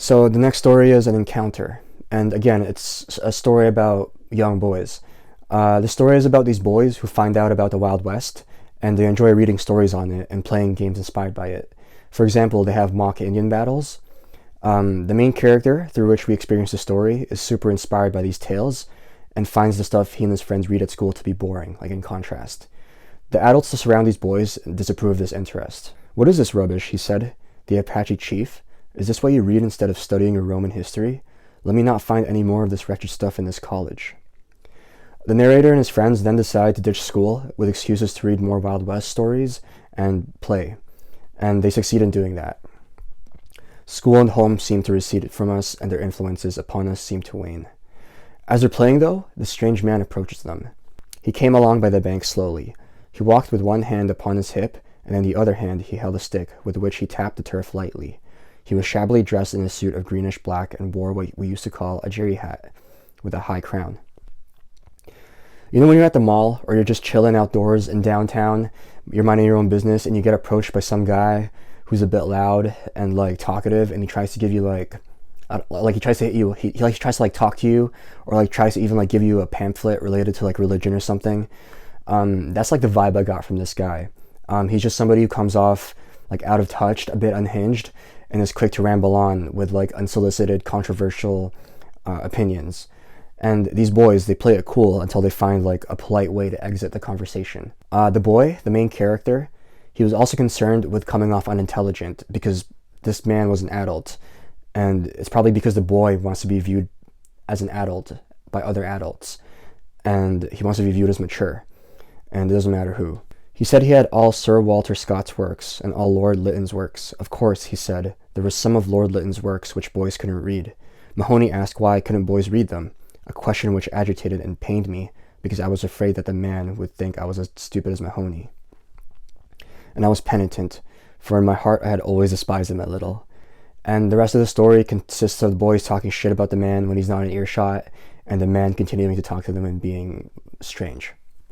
So the next story is an encounter. And again, it's a story about young boys. The story is about these boys who find out about the Wild West, and they enjoy reading stories on it and playing games inspired by it. For example, they have mock Indian battles. The main character, through which we experience the story, is super inspired by these tales and finds the stuff he and his friends read at school to be boring, like in contrast. The adults that surround these boys disapprove of this interest. "What is this rubbish?" he said. "The Apache chief? Is this what you read instead of studying your Roman history? Let me not find any more of this wretched stuff in this college." The narrator and his friends then decide to ditch school with excuses to read more Wild West stories and play, and they succeed in doing that. School and home seem to recede from us, and their influences upon us seem to wane. As they're playing, though, the strange man approaches them. He came along by the bank slowly. He walked with one hand upon his hip, and in the other hand he held a stick with which he tapped the turf lightly. He was shabbily dressed in a suit of greenish black and wore what we used to call a jerry hat, with a high crown. You know when you're at the mall, or you're just chilling outdoors in downtown, you're minding your own business, and you get approached by some guy who's a bit loud and like talkative, and he tries to give you he tries to hit you, he tries to like talk to you, or like tries to even like give you a pamphlet related to like religion or something. That's like the vibe I got from this guy. He's just somebody who comes off like out of touch, a bit unhinged, and is quick to ramble on with like unsolicited, controversial opinions. And these boys, they play it cool until they find like a polite way to exit the conversation. The boy, the main character, he was also concerned with coming off unintelligent because this man was an adult. And it's probably because the boy wants to be viewed as an adult by other adults. And he wants to be viewed as mature. And it doesn't matter who. He said he had all Sir Walter Scott's works and all Lord Lytton's works. Of course, he said, there was some of Lord Lytton's works which boys couldn't read. Mahoney asked why couldn't boys read them, a question which agitated and pained me because I was afraid that the man would think I was as stupid as Mahoney. And I was penitent, for in my heart I had always despised him a little. And the rest of the story consists of the boys talking shit about the man when he's not in earshot, and the man continuing to talk to them and being strange.